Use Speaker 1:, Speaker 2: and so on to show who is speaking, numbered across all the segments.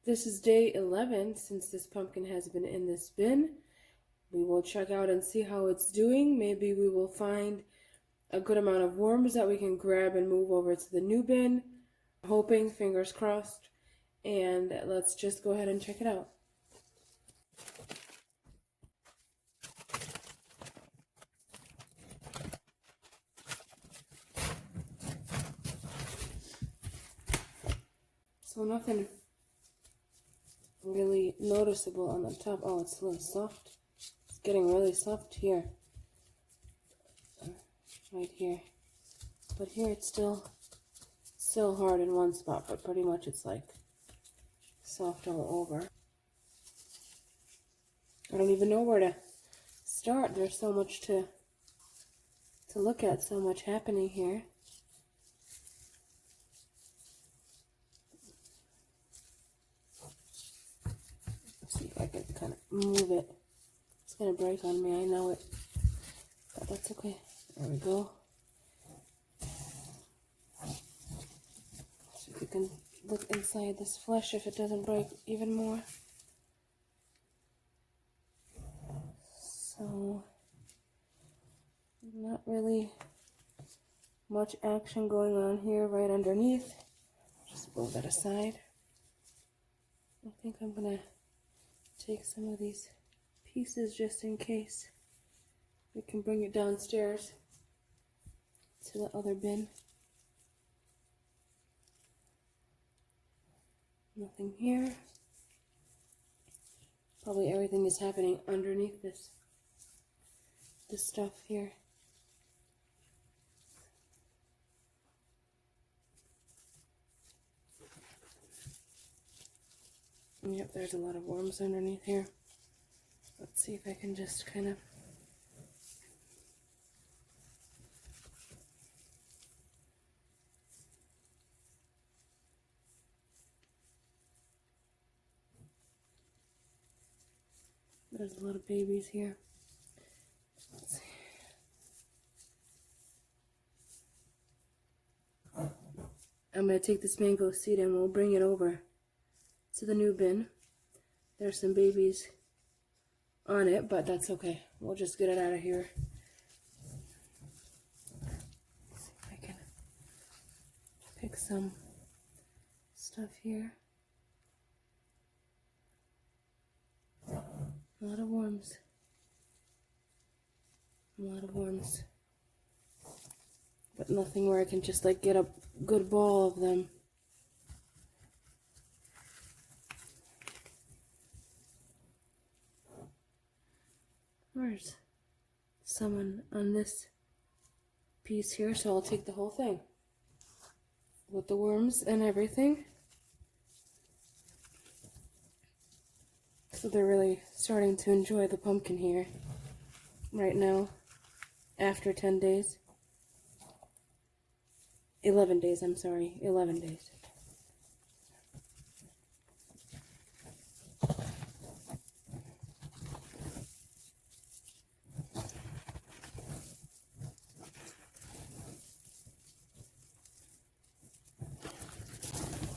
Speaker 1: This is day 11 since this pumpkin has been in this bin. We will check out and see how it's doing. Maybe we will find a good amount of worms that we can grab and move over to the new bin. Hoping, fingers crossed. And let's just go ahead and check it out. So nothing really noticeable on the top. Oh, it's a little soft. It's getting really soft here. Right here. But here it's still hard in one spot, but pretty much it's like soft all over. I don't even know where to start. There's so much to look at, so much happening here. Let's see if I can kind of move it. It's gonna break on me, I know it, but that's okay. There we go. See if you can look inside this flesh if it doesn't break even more. So, not really much action going on here right underneath. Just move that aside. I think I'm gonna take some of these pieces just in case. We can bring it downstairs to the other bin. Nothing here. Probably everything is happening underneath this stuff here. Yep, there's a lot of worms underneath here. Let's see if I can just kind of there's a lot of babies here. Let's see. I'm going to take this mango seed and we'll bring it over to the new bin. There's some babies on it, but that's okay. We'll just get it out of here. Let's see if I can pick some stuff here. A lot of worms. A lot of worms. But nothing where I can just like get a good ball of them. There's someone on this piece here, so I'll take the whole thing with the worms and everything. So they're really starting to enjoy the pumpkin here right now after 10 days. 11 days, I'm sorry, 11 days.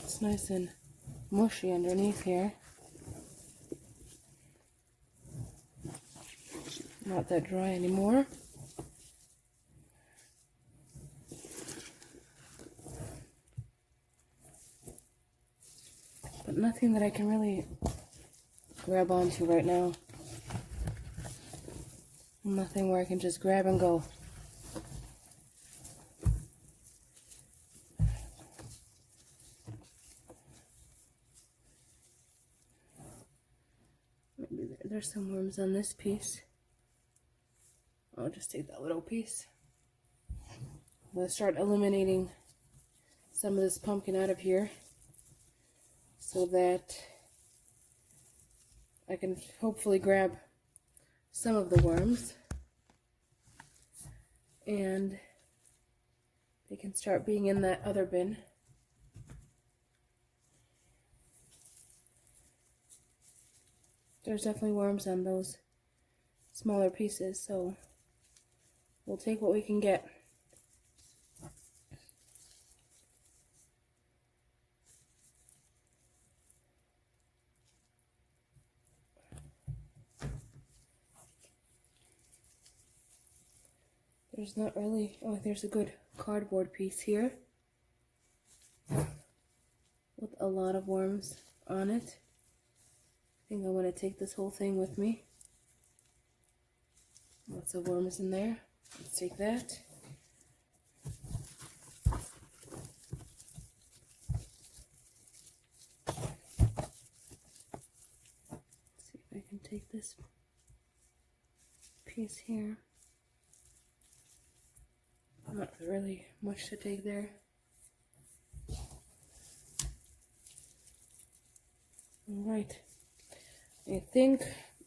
Speaker 1: It's nice and mushy underneath here. Not that dry anymore. But nothing that I can really grab onto right now. Nothing where I can just grab and go. Maybe there's some worms on this piece. I'll just take that little piece. I'm going to start eliminating some of this pumpkin out of here so that I can hopefully grab some of the worms and they can start being in that other bin. There's definitely worms on those smaller pieces, so we'll take what we can get. There's not really, oh, there's a good cardboard piece here with a lot of worms on it. I think I want to take this whole thing with me. Lots of worms in there. Let's take that. Let's see if I can take this piece here. Not really much to take there. Alright, I think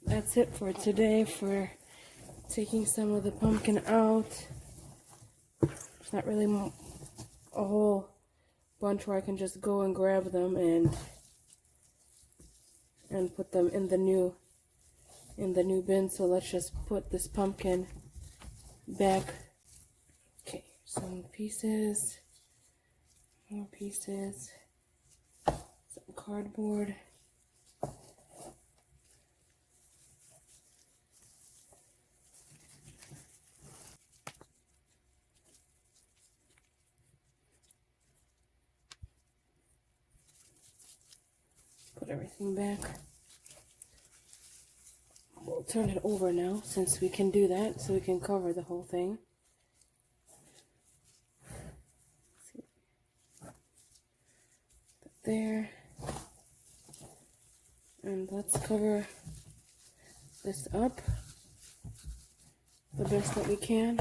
Speaker 1: that's it for today for taking some of the pumpkin out. There's not really a whole bunch where I can just go and grab them and put them in the new bin. So let's just put this pumpkin back. Okay, some pieces, more pieces, some cardboard. Put everything back. We'll turn it over now since we can do that, so we can cover the whole thing. There. And let's cover this up the best that we can.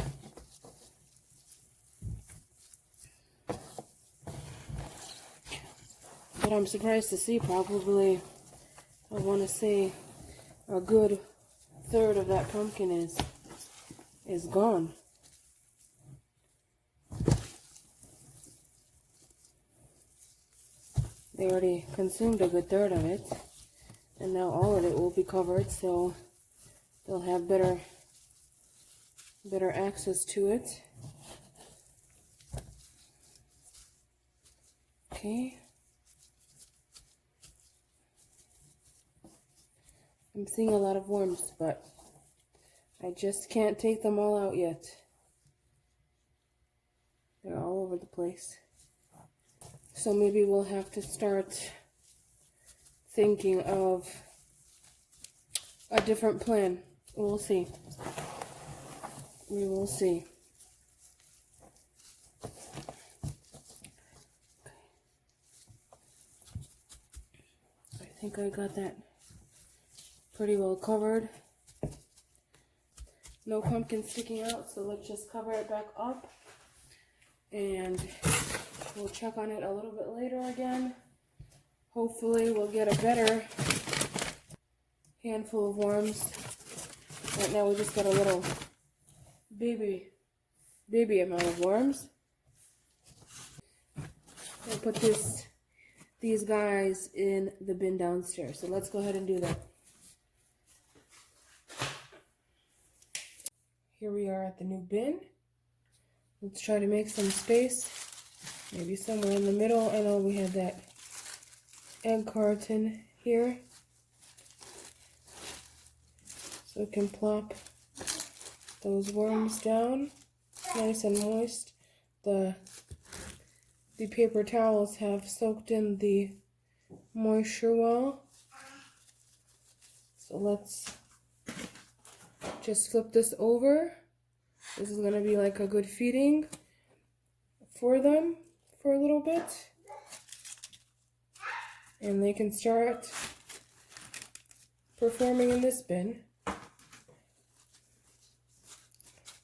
Speaker 1: But I'm surprised to see probably, I want to say, a good third of that pumpkin is gone. They already consumed a good third of it, and now all of it will be covered, so they'll have better access to it. Okay. I'm seeing a lot of worms, but I just can't take them all out yet. They're all over the place. So maybe we'll have to start thinking of a different plan. We'll see. We will see. I think I got that pretty well covered. No pumpkin sticking out, so let's just cover it back up. And we'll check on it a little bit later again. Hopefully we'll get a better handful of worms. Right now we just got a little baby amount of worms. I'll put these guys in the bin downstairs. So let's go ahead and do that. Here we are at the new bin. Let's try to make some space. Maybe somewhere in the middle. I know we had that egg carton here. So we can plop those worms down. Nice and moist. The paper towels have soaked in the moisture well. So let's just flip this over. This is going to be like a good feeding for them for a little bit. And they can start performing in this bin.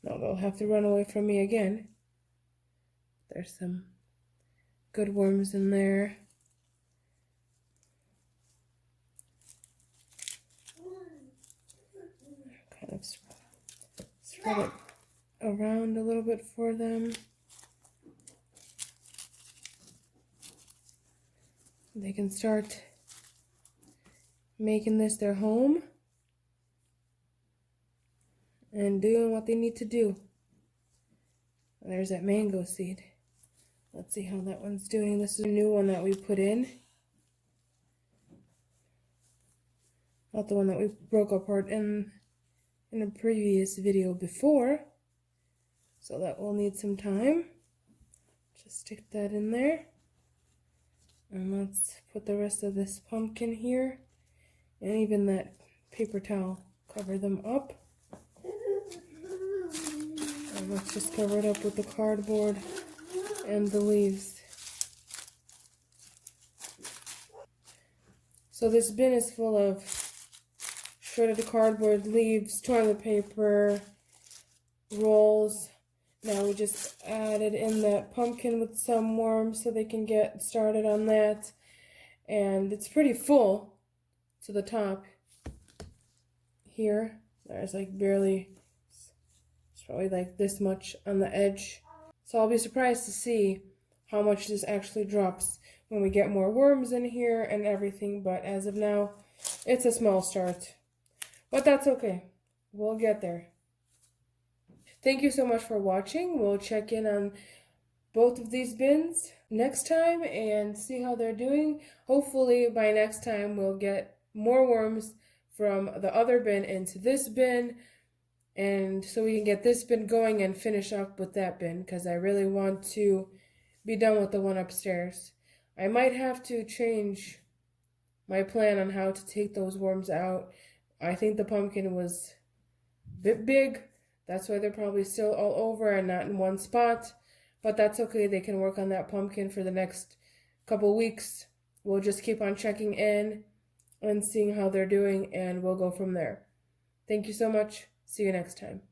Speaker 1: Now they'll have to run away from me again. There's some good worms in there. Kind of spread it around a little bit for them. They can start making this their home and doing what they need to do. And there's that mango seed. Let's see how that one's doing. This is a new one that we put in. Not the one that we broke apart in a previous video before. So that will need some time. Just stick that in there. And let's put the rest of this pumpkin here. And even that paper towel. Cover them up. And let's just cover it up with the cardboard and the leaves. So this bin is full of shredded cardboard, leaves, toilet paper, rolls. Now we just added in that pumpkin with some worms so they can get started on that. And it's pretty full to the top here. There's like barely, it's probably like this much on the edge. So I'll be surprised to see how much this actually drops when we get more worms in here and everything. But as of now, it's a small start. But that's okay. We'll get there. Thank you so much for watching. We'll check in on both of these bins next time and see how they're doing. Hopefully by next time we'll get more worms from the other bin into this bin, and so we can get this bin going and finish up with that bin, because I really want to be done with the one upstairs. I might have to change my plan on how to take those worms out. I think the pumpkin was a bit big. That's why they're probably still all over and not in one spot. But that's okay. They can work on that pumpkin for the next couple weeks. We'll just keep on checking in and seeing how they're doing, and we'll go from there. Thank you so much. See you next time.